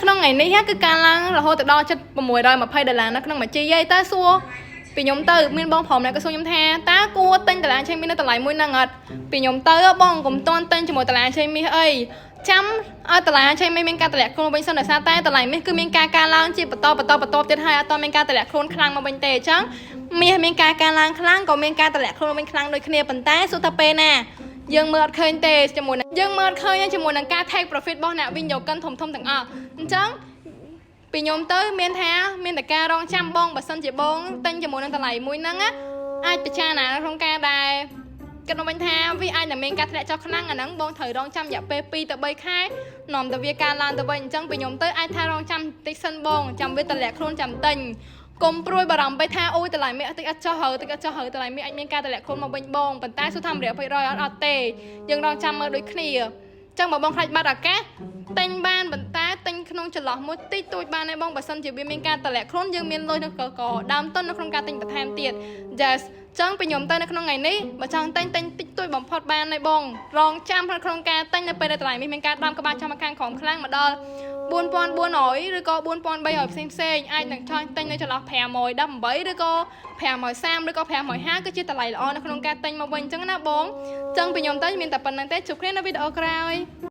ក្នុងថ្ងៃនេះគឺការឡើងរហូតដល់$620នៅក្នុងមួយជីតើសួរពីខ្ញុំទៅមានបងប្រុសអ្នកក៏សួរខ្ញុំថាតើគួរទិញតឡាឆេមីនៅតម្លៃមួយហ្នឹងអត់ពីខ្ញុំទៅបងកុំតន់ទិញជាមួយតឡាឆេមីអីចាំឲ្យតឡាឆេមីមានការតម្លាក់ខ្លួនវិញសិនដោយសារតែតឡាមាសគឺមានការឡើងជាបន្តទៀតហើយអត់មានការតម្លាក់ខ្លួនខ្លាំងមកវិញទេអញ្ចឹងមាសមានការឡើងខ្លាំងក៏មានការតម្លាក់ខ្លួនវិញខ្លាំងដូចគ្នាប៉ុន្តែសួរថាពេលណាយើងមើលអត់ឃើញទេជាមួយនឹងយើងមើលអត់ឃើញជាមួយនឹងការ take profit របស់អ្នកវិនិយោគិនធំទាំងអស់អញ្ចឹងពីខ្ញុំទៅមានថាមានតែការរងចាំបងបើសិនជាបងទិញជាមួយនឹងតម្លៃមួយហ្នឹងអាចពិចារណាក្នុងការដែលគិតមកវិញថាវាអាចនឹងមានការធ្លាក់ចុះខ្លាំងអាហ្នឹងបងត្រូវរងចាំរយៈពេល2ទៅ3ខែនាំទៅវាការឡើងទៅវិញអញ្ចឹងពីខ្ញុំទៅអាចថារងចាំតិចសិនបងចាំវាតម្លាក់ខ្លួនចាំទិញកុំព្រួយបារម្ភបីថាអូយតម្លៃមាសតិចអត់ចុះហើយតម្លៃមាសអាចមានការតម្លាក់ខ្លួនមកវិញបងប៉ុន្តែសួរថា100%អត់ទេយើងរងចាំមើលដូចគ្នាចឹងបើបងខ្លាចបាត់ឱកាសទិញបានប៉ុន្តែទិញក្នុងចន្លោះមួយតិចតួចបានទេបងបើសិនជាវាមានការតម្លាក់ខ្លួនយើងមានលុយនៅក៏ដើមទុននៅក្នុងការទិញបន្ថែមទៀត Yes ចឹងពីខ្ញុំទៅនៅក្នុងថ្ងៃនេះបើចង់ទិញតិចតួចបំផុតបានទេបងរងចាំក្នុងការទិញនៅពេលដែលតម្លៃមាសមានការដាំក្បាលចំមកខាងក្រោមខ្លាំងមកដល់4400ឬក៏4300ផ្សេងអាចនឹងចង់ទិញនៅចន្លោះ518ឬក៏530ឬក៏550គឺជាតម្លៃល្អនៅក្នុងការទិញមកវិញអញ្ចឹងណាបងចឹងពីខ្ញុំទៅមានតែប៉ុណ្្នឹងទេជួបគ្នានៅវីដេអូក្រោយ